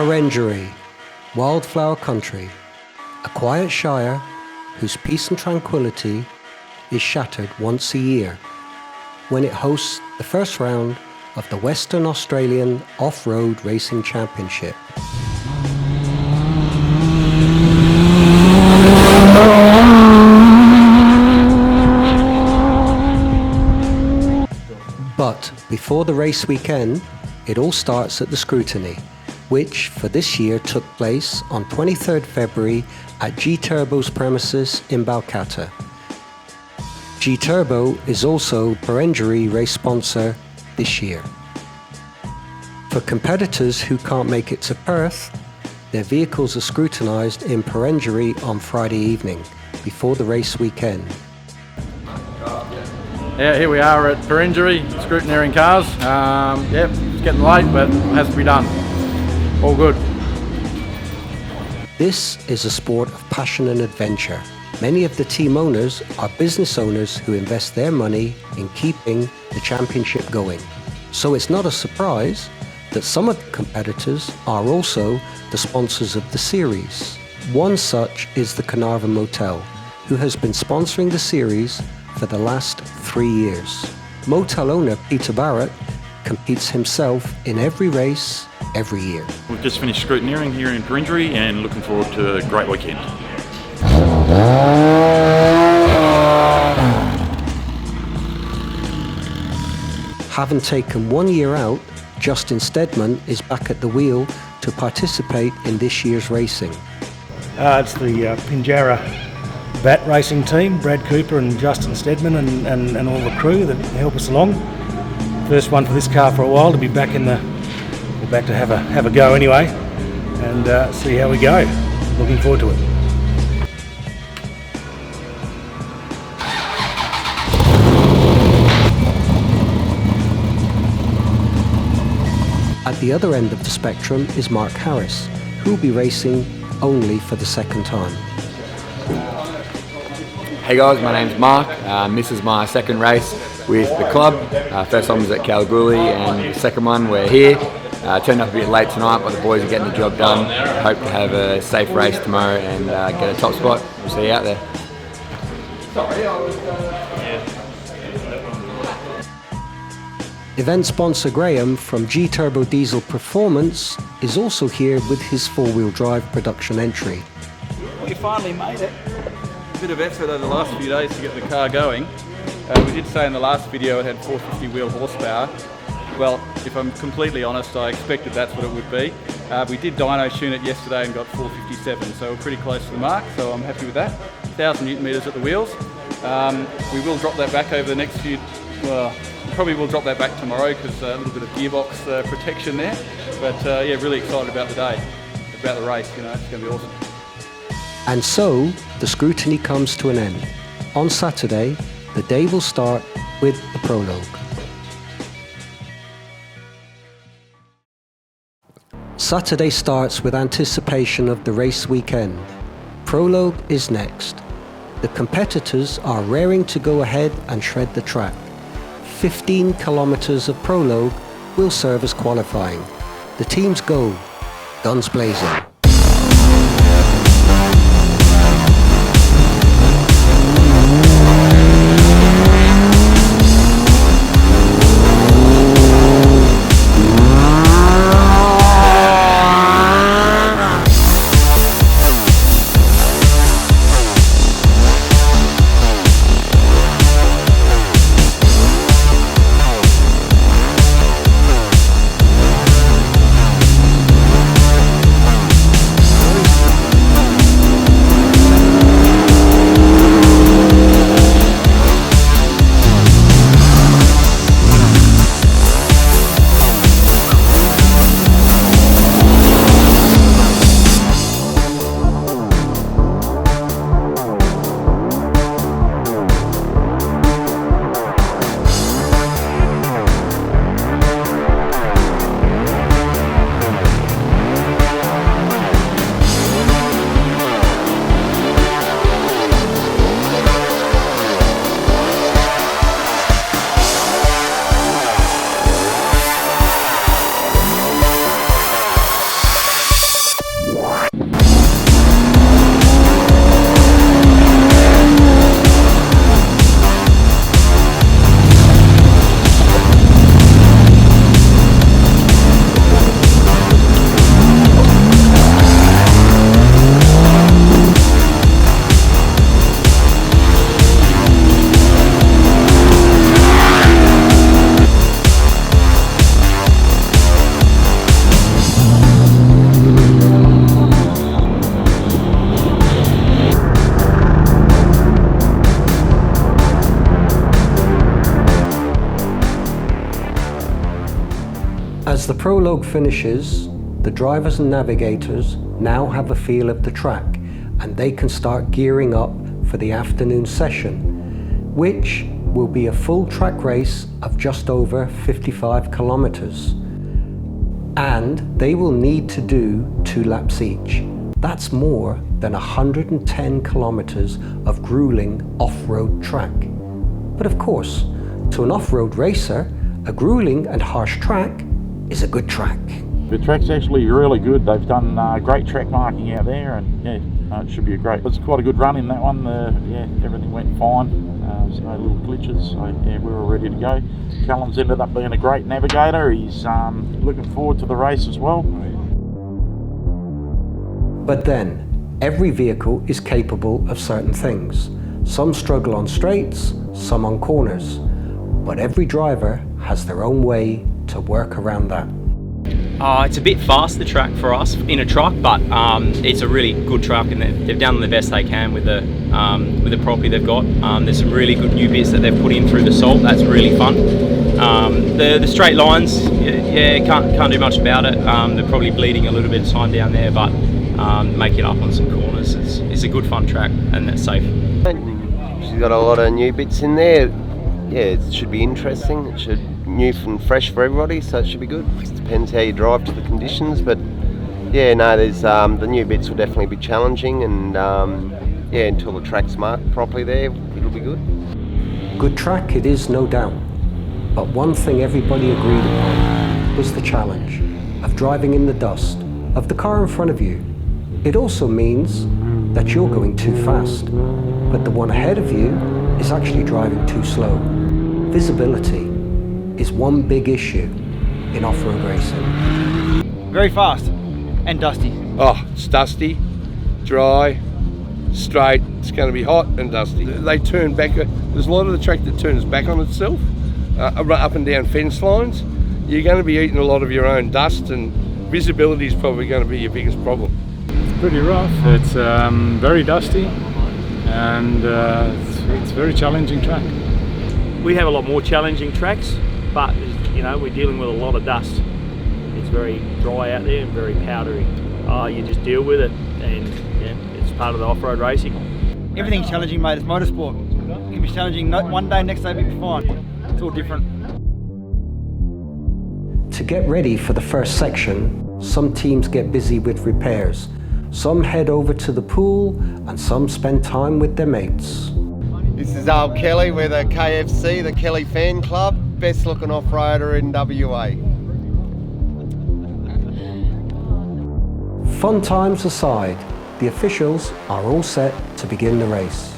Perenjori, wildflower country, a quiet shire whose peace and tranquility is shattered once a year when it hosts the first round of the Western Australian Off-Road Racing Championship. But before the race weekend, it all starts at the scrutiny, which for this year took place on 23rd February at GTurbo's premises in Balcatta. GTurbo is also Perenjori race sponsor this year. For competitors who can't make it to Perth, their vehicles are scrutinised in Perenjori on Friday evening before the race weekend. Yeah, here we are at Perenjori, scrutineering cars. It's getting late, but it has to be done. All good. This is a sport of passion and adventure. Many of the team owners are business owners who invest their money in keeping the championship going. So it's not a surprise that some of the competitors are also the sponsors of the series. One such is the Carnarvon Motel, who has been sponsoring the series for the last 3 years. Motel owner Peter Barrett competes himself in every race, every year. We've just finished scrutineering here in Perenjori and looking forward to a great weekend. Having taken 1 year out, Justin Stedman is back at the wheel to participate in this year's racing. It's the Pinjarra Bat racing team, Brad Cooper and Justin Stedman and all the crew that help us along. First one for this car for a while, to be back to have a go anyway, and see how we go. Looking forward to it. At the other end of the spectrum is Mark Harris, who will be racing only for the second time. Hey guys, my name's Mark. This is my second race with the club. First one was at Kalgoorlie, and the second one we're here. Turned up a bit late tonight, but the boys are getting the job done. Hope to have a safe race tomorrow and get a top spot. We'll see you out there. Event sponsor Graham from GTurbo Diesel Performance is also here with his four-wheel drive production entry. We finally made it. A bit of effort over the last few days to get the car going. We did say in the last video it had 450 wheel horsepower. Well, if I'm completely honest, I expected that's what it would be. We did dyno tune it yesterday and got 457, so we're pretty close to the mark, so I'm happy with that. 1,000 newton meters at the wheels. We will drop that back over the next few, probably will drop that back tomorrow because a little bit of gearbox protection there. But yeah, really excited about the day, about the race, it's going to be awesome. And so, the scrutiny comes to an end. On Saturday, the day will start with the prologue. Saturday starts with anticipation of the race weekend. Prologue is next. The competitors are raring to go ahead and shred the track. 15 kilometers of prologue will serve as qualifying. The teams go, guns blazing. As the prologue finishes, the drivers and navigators now have a feel of the track, and they can start gearing up for the afternoon session, which will be a full track race of just over 55 kilometers. And they will need to do 2 laps each. That's more than 110 kilometers of grueling off-road track. But of course, to an off-road racer, a grueling and harsh track is a good track. The track's actually really good. They've done great track marking out there, and yeah, it should be it's quite a good run in that one. Yeah, everything went fine. There's no little glitches, so yeah, we were ready to go. Callum's ended up being a great navigator. He's looking forward to the race as well. But then, every vehicle is capable of certain things. Some struggle on straights, some on corners. But every driver has their own way to work around that. It's a bit fast, the track, for us in a truck, but it's a really good truck, and they've done the best they can with the property they've got. There's some really good new bits that they've put in through the salt. That's really fun. The straight lines, yeah, can't do much about it. They're probably bleeding a little bit of time down there, but make it up on some corners. It's a good fun track, and that's safe. She's got a lot of new bits in there. Yeah, it should be interesting. It should new and fresh for everybody, so it should be good. It depends how you drive to the conditions, but yeah, no, there's the new bits will definitely be challenging, and yeah, until the track's marked properly there, it'll be good. Good track it is, no doubt. But one thing everybody agreed upon was the challenge of driving in the dust of the car in front of you. It also means that you're going too fast, but the one ahead of you is actually driving too slow. Visibility is one big issue in off-road racing. Very fast and dusty. Oh, it's dusty, dry, straight. It's going to be hot and dusty. They turn back. There's a lot of the track that turns back on itself, up and down fence lines. You're going to be eating a lot of your own dust, and visibility is probably going to be your biggest problem. It's pretty rough. It's very dusty, and it's a very challenging track. We have a lot more challenging tracks, but you know, we're dealing with a lot of dust. It's very dry out there and very powdery. You just deal with it, and yeah, it's part of the off-road racing. Everything's challenging, mate. It's motorsport. It can be challenging one day, next day it'll be fine. It's all different. To get ready for the first section, some teams get busy with repairs. Some head over to the pool, and some spend time with their mates. This is Kelly. We're the KFC, the Kelly Fan Club. Best looking off-roader in WA. Fun times aside, the officials are all set to begin the race.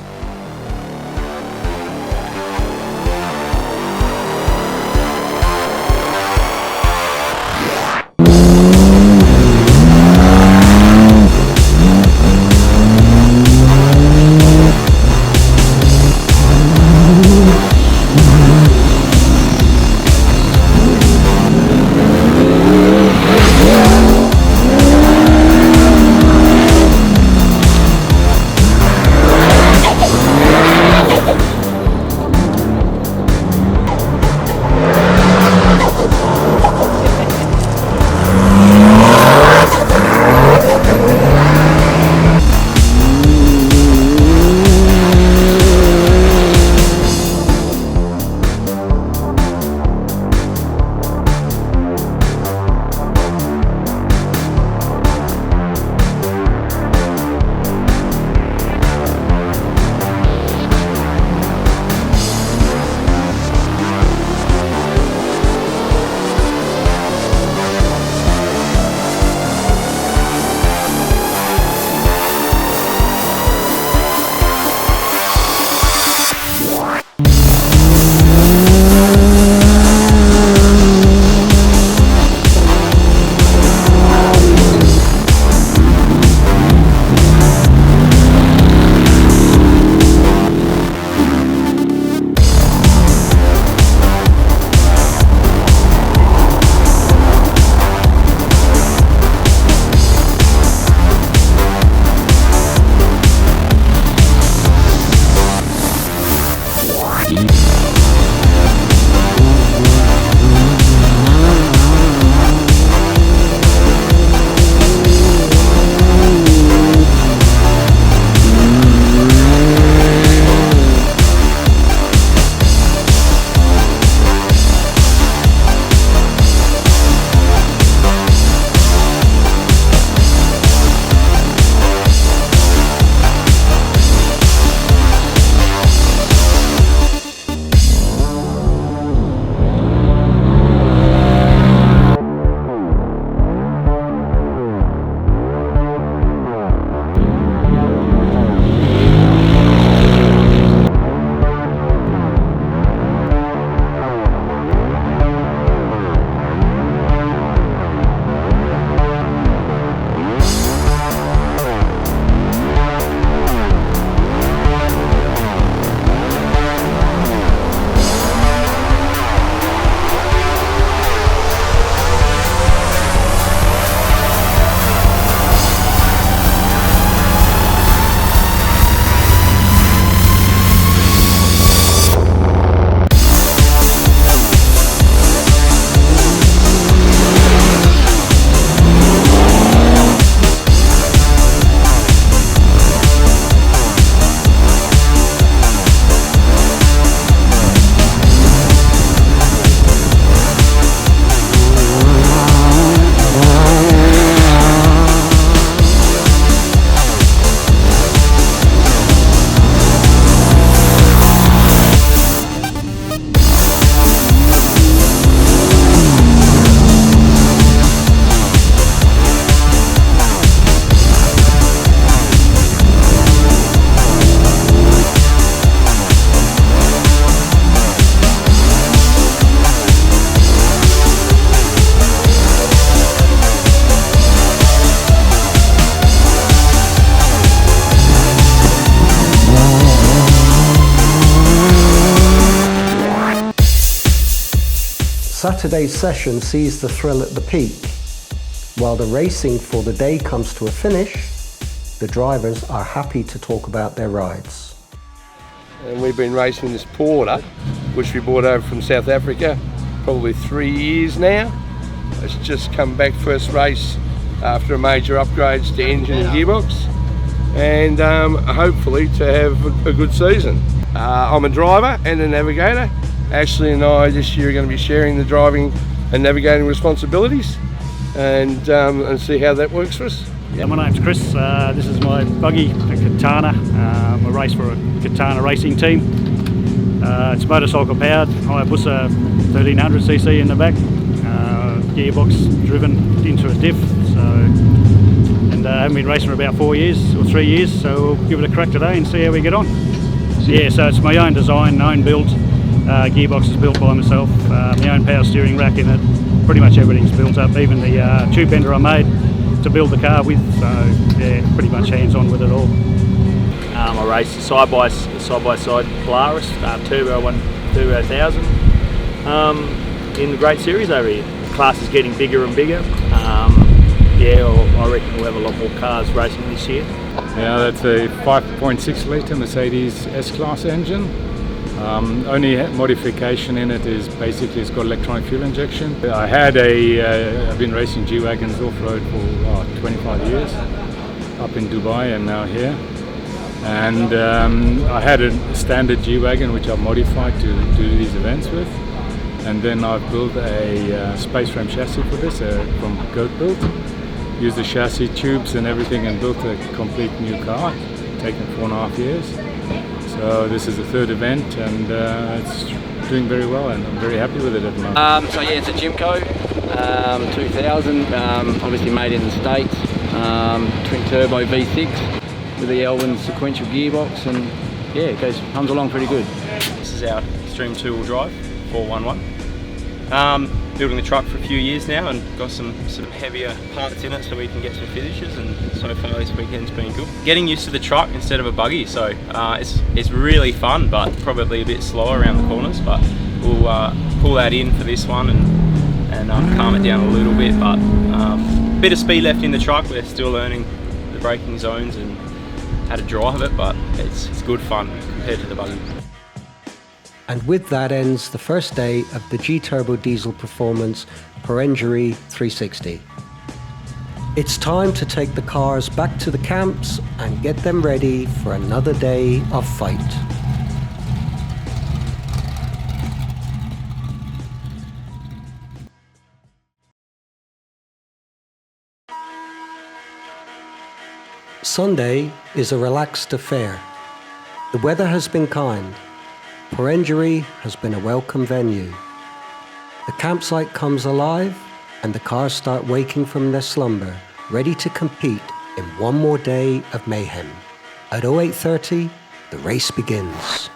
Saturday's session sees the thrill at the peak. While the racing for the day comes to a finish, the drivers are happy to talk about their rides. And we've been racing this Porter, which we brought over from South Africa, probably 3 years now. It's just come back first race after major upgrades to engine and gearbox, and hopefully to have a good season. I'm a driver and a navigator. Ashley and I this year are going to be sharing the driving and navigating responsibilities, and see how that works for us. Yeah, my name's Chris. This is my buggy, a Katana. I race for a Katana racing team. It's motorcycle powered, Hayabusa 1300cc in the back, gearbox driven into a diff. So, and I haven't been racing for about 4 years or 3 years, so we'll give it a crack today and see how we get on. Yeah, so it's my own design, own build. Gearbox is built by myself, my own power steering rack in it. Pretty much everything's built up, even the tube bender I made to build the car with. So yeah, pretty much hands-on with it all. I race side-by-side Polaris Turbo 1000 in the Great Series over here. The class is getting bigger and bigger. Yeah, I reckon we'll have a lot more cars racing this year. Yeah, that's a 5.6 litre Mercedes S-Class engine. Only modification in it is basically it's got electronic fuel injection. I've been racing G-Wagons off-road for 25 years, up in Dubai and now here. And I had a standard G-Wagon which I've modified to do these events with. And then I've built a space frame chassis for this from Goat Built. Used the chassis, tubes and everything and built a complete new car. Taken 4.5 years. So this is the third event and it's doing very well and I'm very happy with it at the moment. So yeah, it's a Jimco 2000, obviously made in the States, twin turbo V6 with the Elwin sequential gearbox, and yeah, it comes along pretty good. This is our Extreme 2-wheel drive 411. Building the truck for a few years now and got some sort of heavier parts in it so we can get some finishes, and so far this weekend's been good. Getting used to the truck instead of a buggy, so it's really fun but probably a bit slower around the corners, but we'll pull that in for this one and calm it down a little bit, but a bit of speed left in the truck. We're still learning the braking zones and how to drive it, but it's good fun compared to the buggy. And with that ends the first day of the GTurbo Diesel Performance Perenjori 360. It's time to take the cars back to the camps and get them ready for another day of fight. Sunday is a relaxed affair. The weather has been kind. Perenjori has been a welcome venue. The campsite comes alive and the cars start waking from their slumber, ready to compete in one more day of mayhem. At 08:30, the race begins.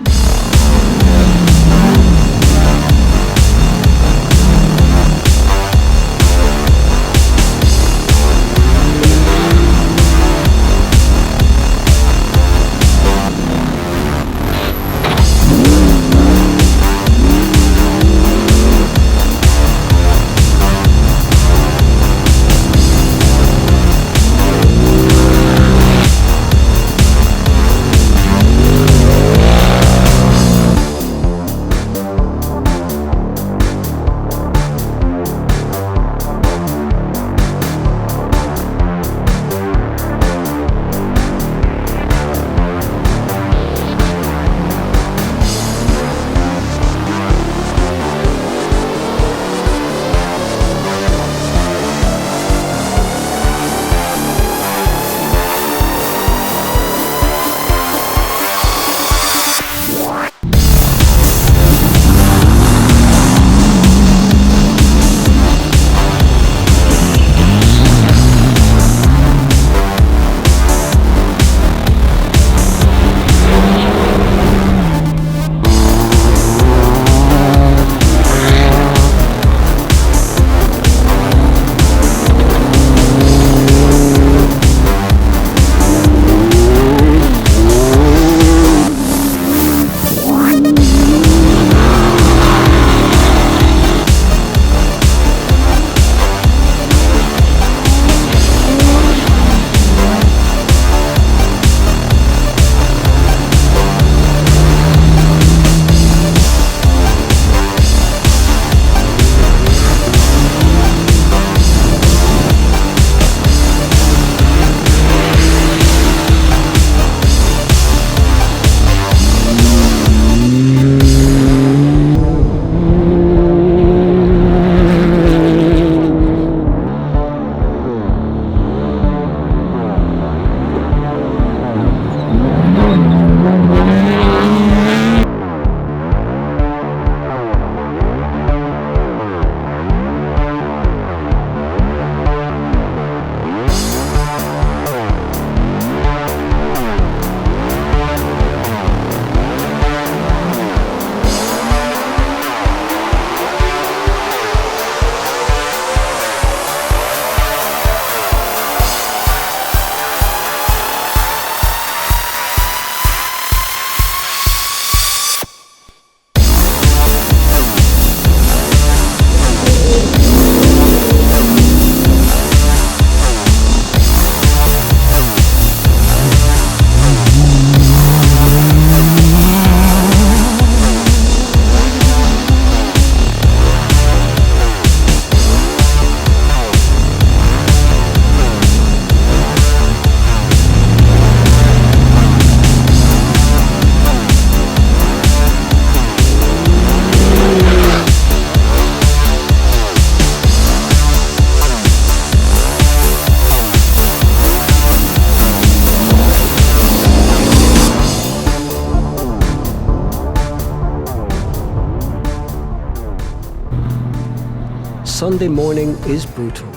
Sunday morning is brutal.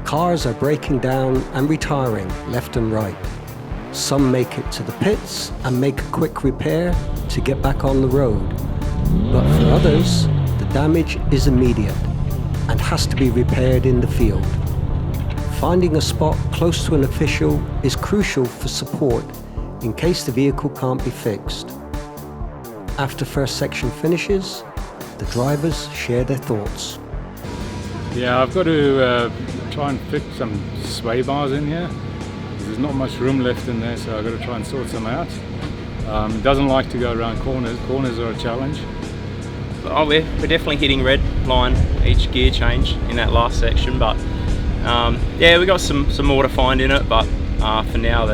Cars are breaking down and retiring left and right. Some make it to the pits and make a quick repair to get back on the road. But for others, the damage is immediate and has to be repaired in the field. Finding a spot close to an official is crucial for support in case the vehicle can't be fixed. After first section finishes, the drivers share their thoughts. Yeah, I've got to try and fix some sway bars in here. There's not much room left in there, so I've got to try and sort some out. It doesn't like to go around corners. Corners are a challenge. Oh, we're definitely hitting red line each gear change in that last section, but yeah, we got some more to find in it, but for now,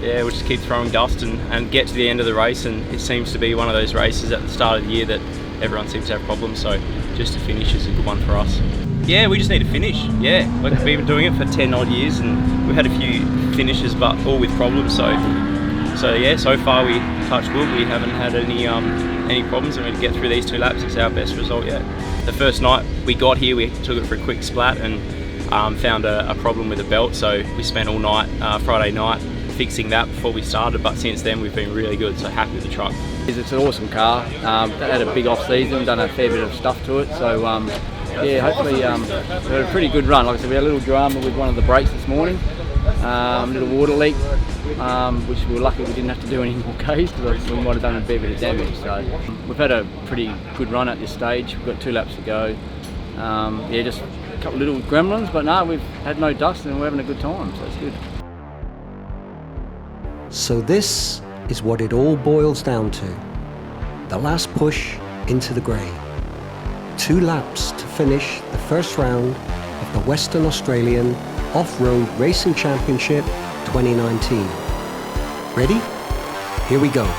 we'll just keep throwing dust and get to the end of the race, and it seems to be one of those races at the start of the year that everyone seems to have problems, so just to finish is a good one for us. Yeah, we just need to finish. Yeah, like we've been doing it for 10 odd years, and we've had a few finishes, but all with problems. So yeah, so far we touch wood, we haven't had any problems, and we get through these 2 laps. It's our best result yet. The first night we got here, we took it for a quick splat and found a problem with the belt. So we spent all night, Friday night, fixing that before we started. But since then we've been really good. So happy with the truck. It's an awesome car. Had a big off season, done a fair bit of stuff to it. So yeah, hopefully we had a pretty good run. Like I said, we had a little drama with one of the brakes this morning, little water leak, which we were lucky we didn't have to do any more Ks because we might have done a fair bit of damage. So we've had a pretty good run at this stage. We've got 2 laps to go. Yeah, just a couple of little gremlins, but no, we've had no dust and we're having a good time, so it's good. So this is what it all boils down to. The last push into the grey. 2 laps to finish the first round of the Western Australian Off-Road Racing Championship 2019. Ready? Here we go.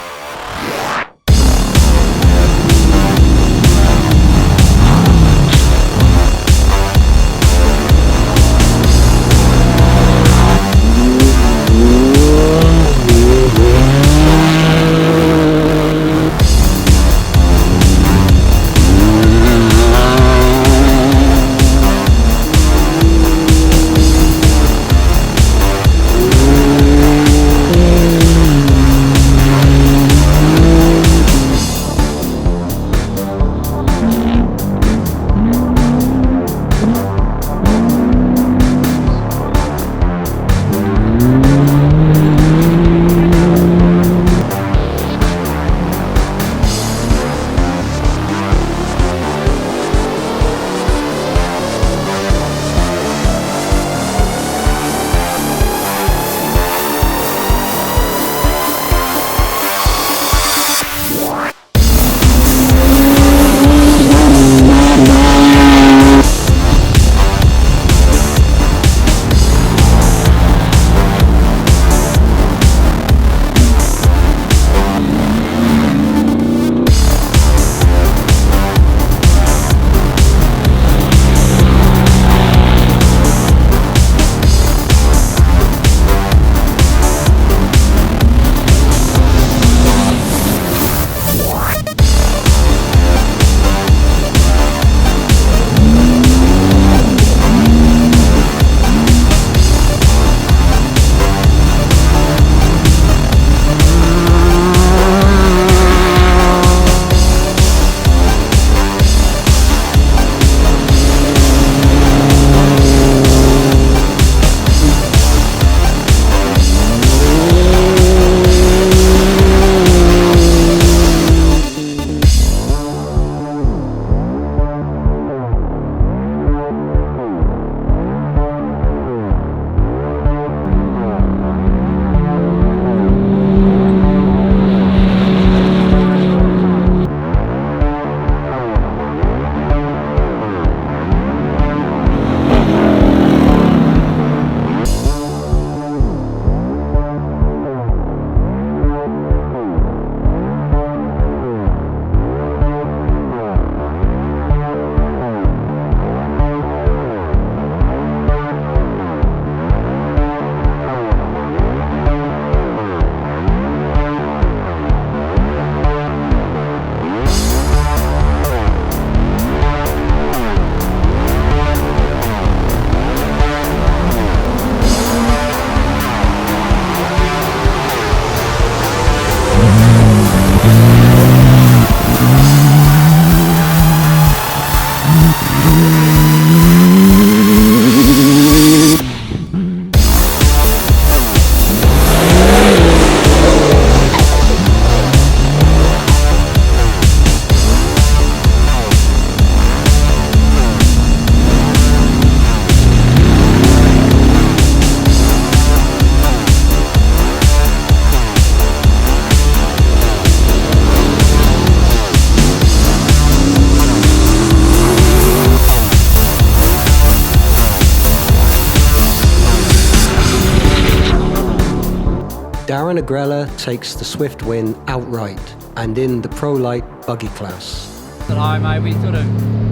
Grella takes the swift win outright and in the Pro Light buggy class. At home, mate, we sort of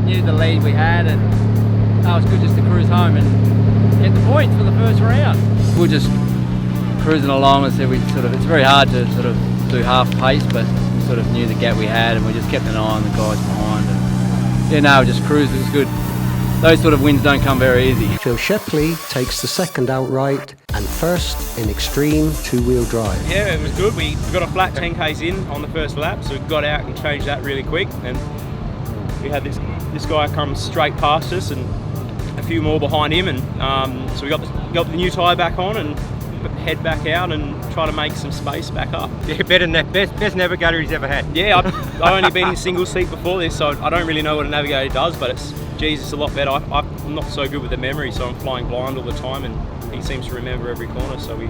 knew the lead we had, and that was good just to cruise home and get the points for the first round. We're just cruising along, and so it's very hard to sort of do half pace, but we sort of knew the gap we had, and we just kept an eye on the guys behind. And yeah, no, we just cruised. It was good. Those sort of wins don't come very easy. Phil Shepley takes the second outright and first in extreme two-wheel drive. Yeah, it was good. We got a flat 10Ks in on the first lap, so we got out and changed that really quick. And we had this guy come straight past us and a few more behind him, and so we got the new tyre back on and head back out and try to make some space back up. Yeah, better than that. Best navigator he's ever had. Yeah, I've only been in single seat before this, so I don't really know what a navigator does, but it's a lot better. I'm not so good with the memory, so I'm flying blind all the time, and he seems to remember every corner, so we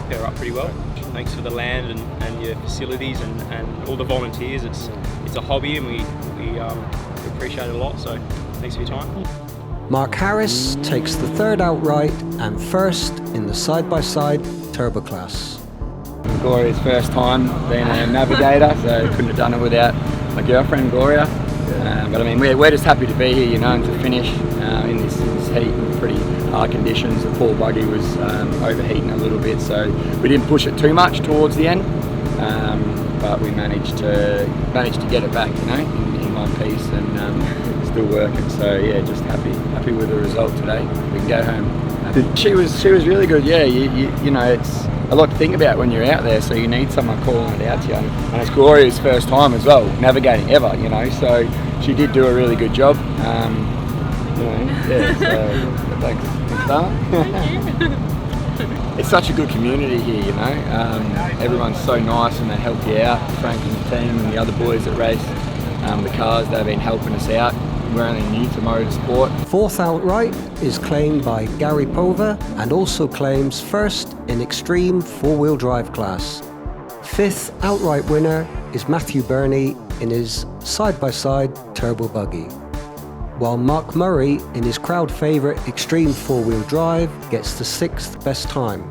pair up pretty well. Thanks for the land and your facilities and all the volunteers. It's a hobby, and we appreciate it a lot, so thanks for your time. Mark Harris takes the third outright and first in the side-by-side turbo class. Gloria's first time being a navigator, so couldn't have done it without my girlfriend Gloria. But I mean, we're just happy to be here, you know, and to finish in this heat in pretty hard conditions. The poor buggy was overheating a little bit, so we didn't push it too much towards the end, but we managed to get it back, you know, in one piece, and still working. So yeah, just happy with the result today. We can go home. She was really good. Yeah, you know, it's a lot to think about when you're out there, so you need someone calling it out to you. And it's Gloria's first time as well, navigating ever, you know, so she did do a really good job. You know, yeah, so thanks, Star. It's such a good community here, you know. Everyone's so nice and they help you out. Frank and the team and the other boys that race the cars, they've been helping us out. We're only new to motorsport. Fourth outright is claimed by Gary Pova and also claims first in extreme four-wheel drive class. Fifth outright winner is Matthew Burney in his side-by-side turbo buggy, while Mark Murray in his crowd favourite extreme four-wheel drive gets the sixth best time.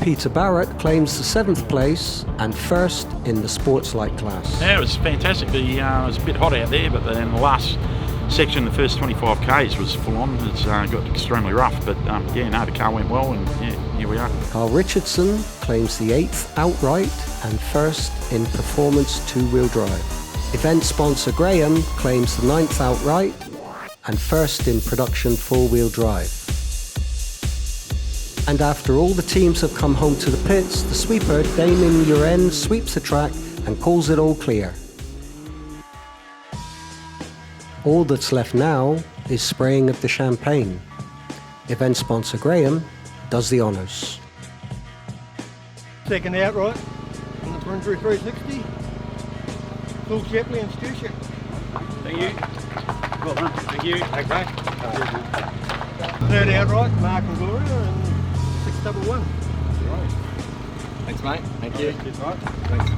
Peter Barrett claims the seventh place and first in the sports light class. Yeah, it was fantastic. It was a bit hot out there, but then the last section, the first 25 Ks was full on. It's got extremely rough, but yeah, no, the car went well, and yeah, here we are. Carl Richardson claims the eighth outright and first in performance two-wheel drive. Event sponsor Graham claims the ninth outright and first in production four-wheel drive. And after all the teams have come home to the pits, the sweeper, Damien Uren, sweeps the track and calls it all clear. All that's left now is spraying of the champagne. Event sponsor Graham does the honours. Second outright on the Perenjori 360. Phil Shepley and Stu Shepley. Thank you. Well done. Thank you. Okay. Third outright, Mark and Gloria, and 611. Thanks, mate. Thank you. Cheers, mate. Thanks.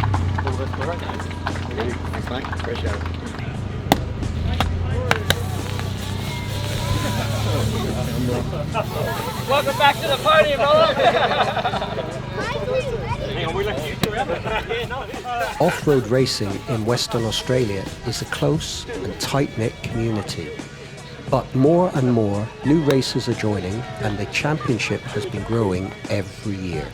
All the best for it. Thank you. Thanks, mate. Appreciate it. Welcome back to the podium, brother. Off-road racing in Western Australia is a close and tight-knit community. But more and more new racers are joining, and the championship has been growing every year.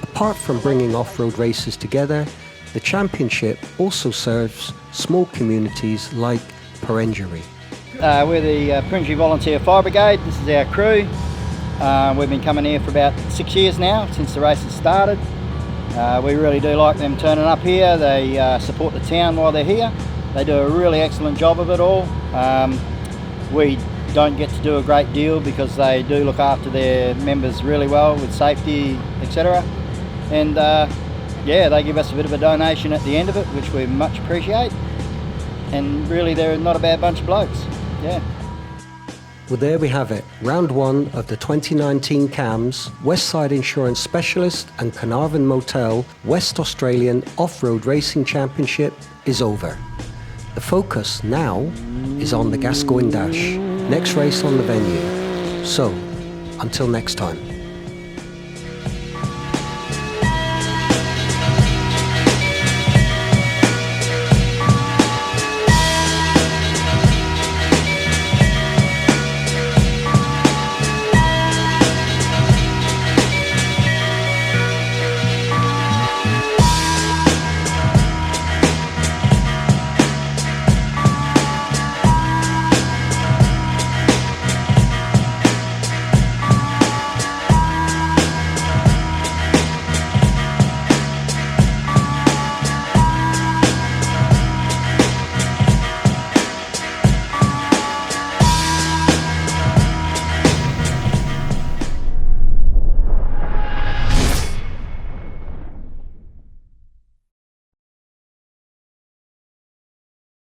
Apart from bringing off-road racers together, the championship also serves small communities like Perenjori. We're the Perenjori Volunteer Fire Brigade. This is our crew. We've been coming here for about 6 years now, since the race has started. We really do like them turning up here. They support the town while they're here. They do a really excellent job of it all. We don't get to do a great deal because they do look after their members really well with safety, etc. And yeah, they give us a bit of a donation at the end of it, which we much appreciate. And really, they're not a bad bunch of blokes. Yeah. Well, there we have it. Round one of the 2019 CAMS Westside Insurance Specialist and Carnarvon Motel West Australian Off-Road Racing Championship is over. The focus now is on the Gascoyne Dash, next race on the venue. So, until next time.